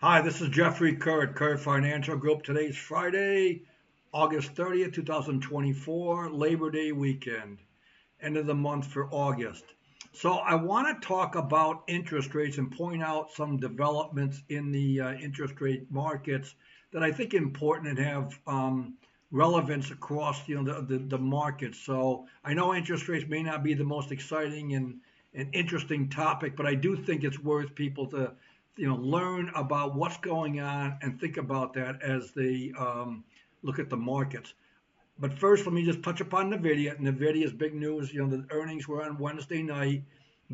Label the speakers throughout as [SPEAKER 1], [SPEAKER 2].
[SPEAKER 1] Hi, this is Jeffrey Kerr at Kerr Financial Group. Today's Friday, August 30th, 2024, Labor Day weekend, end of the month for August. So, I want to talk about interest rates and point out some developments in the interest rate markets that I think are important and have relevance across the market. So, I know interest rates may not be the most exciting and interesting topic, but I do think it's worth people to learn about what's going on and think about that as they look at the markets. But first, let me just touch upon Nvidia. Nvidia's big news. The earnings were on Wednesday night.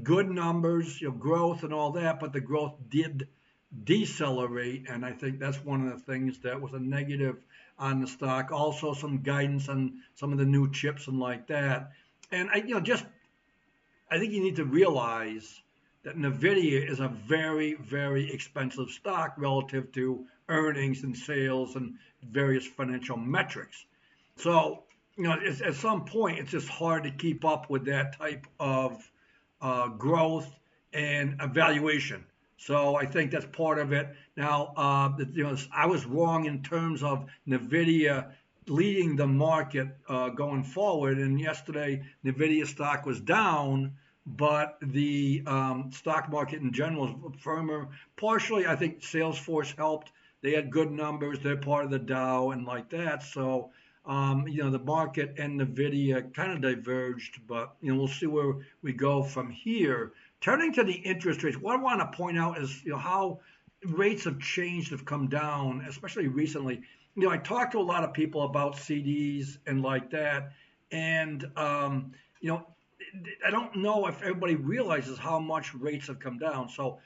[SPEAKER 1] Good numbers, growth and all that, but the growth did decelerate, and I think that's one of the things that was a negative on the stock. Also, some guidance on some of the new chips and like that. And I think you need to realize that Nvidia is a very, very expensive stock relative to earnings and sales and various financial metrics. So, at some point, it's just hard to keep up with that type of growth and evaluation. So I think that's part of it. Now, I was wrong in terms of Nvidia leading the market going forward. And yesterday, Nvidia stock was down, but the stock market in general was firmer. Partially, I think Salesforce helped. They had good numbers. They're part of the Dow and like that. So the market and Nvidia kind of diverged, but we'll see where we go from here. Turning to the interest rates, what I want to point out is how rates have changed, have come down, especially recently. I talked to a lot of people about CDs and like that, and I don't know if everybody realizes how much rates have come down. So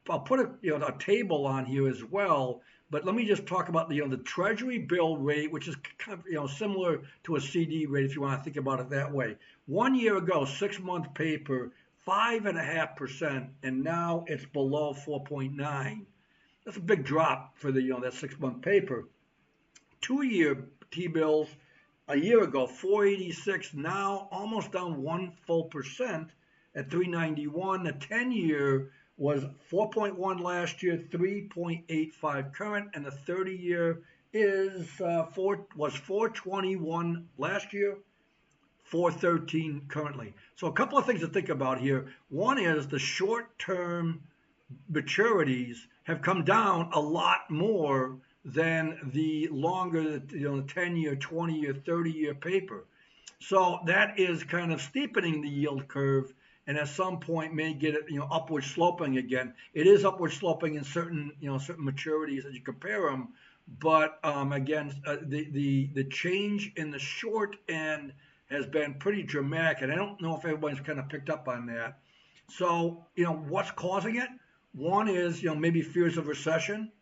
[SPEAKER 1] I'll put a table on here as well. But let me just talk about the Treasury bill rate, which is kind of similar to a CD rate if you want to think about it that way. 1 year ago, 6 month paper, 5.5%, and now it's below 4.9. That's a big drop for the that 6 month paper. 2 year T bills a year ago, 486, now almost down 1 full percent at 391. The 10 year was 4.1 last year, 3.85 current, and the 30 year is 421 last year, 413 currently. So a couple of things to think about here. One is the short term maturities have come down a lot more than the longer, the 10 year, 20 year, 30 year paper. So that is kind of steepening the yield curve, and at some point may get it, upward sloping again. It is upward sloping in certain maturities as you compare them, but again, the change in the short end has been pretty dramatic, and I don't know if everybody's kind of picked up on that. So what's causing it? One is maybe fears of recession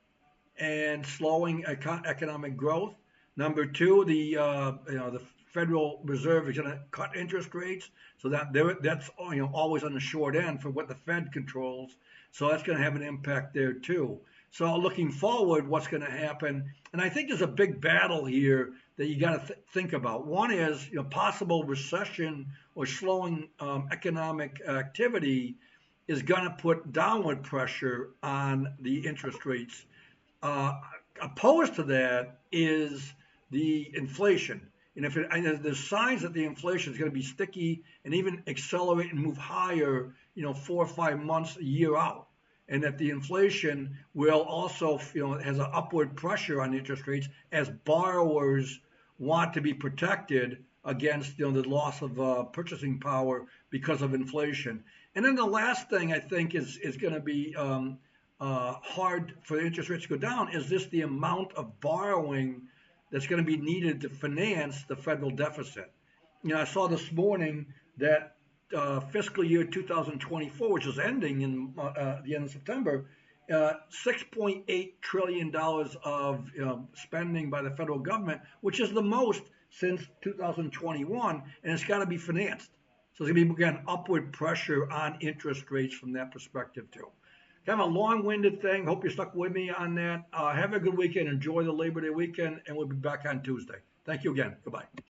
[SPEAKER 1] and slowing economic growth. Number two, the Federal Reserve is going to cut interest rates, so that's always on the short end for what the Fed controls. So that's going to have an impact there too. So looking forward, what's going to happen? And I think there's a big battle here that you got to think about. One is possible recession or slowing economic activity is going to put downward pressure on the interest rates. uh, Opposed to that is the inflation. And there's signs that the inflation is going to be sticky and even accelerate and move higher, 4 or 5 months, a year out, and that the inflation will also, has an upward pressure on interest rates as borrowers want to be protected against, the loss of purchasing power because of inflation. And then the last thing I think is going to be hard for the interest rates to go down is this the amount of borrowing that's going to be needed to finance the federal deficit. I saw this morning that fiscal year 2024, which is ending in the end of September, $6.8 trillion dollars of spending by the federal government, which is the most since 2021, and it's got to be financed. So there's going to be, again, upward pressure on interest rates from that perspective, too. Kind of a long-winded thing. Hope you stuck with me on that. Have a good weekend. Enjoy the Labor Day weekend, and we'll be back on Tuesday. Thank you again. Goodbye.